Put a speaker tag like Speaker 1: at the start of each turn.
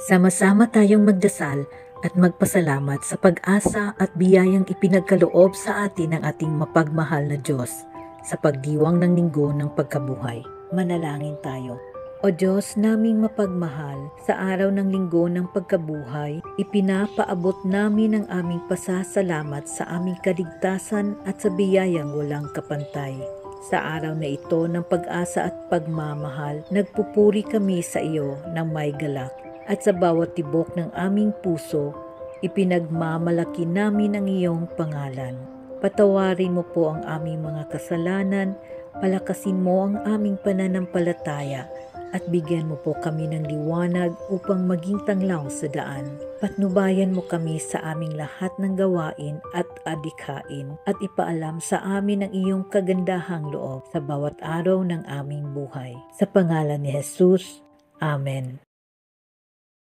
Speaker 1: Sama-sama tayong magdasal at magpasalamat sa pag-asa at biyayang ipinagkaloob sa atin ng ating mapagmahal na Diyos sa pagdiwang ng linggo ng pagkabuhay. Manalangin tayo. O Diyos naming mapagmahal, sa araw ng linggo ng pagkabuhay, ipinapaabot namin ang aming pasasalamat sa aming kaligtasan at sa biyayang walang kapantay. Sa araw na ito ng pag-asa at pagmamahal, nagpupuri kami sa iyo ng may galak. At sa bawat tibok ng aming puso, ipinagmamalaki namin ang iyong pangalan. Patawarin mo po ang aming mga kasalanan, palakasin mo ang aming pananampalataya, at bigyan mo po kami ng liwanag upang maging tanglaw sa daan. Patnubayan mo kami sa aming lahat ng gawain at adikhain, at ipaalam sa amin ang iyong kagandahang loob sa bawat araw ng aming buhay. Sa pangalan ni Jesus, Amen.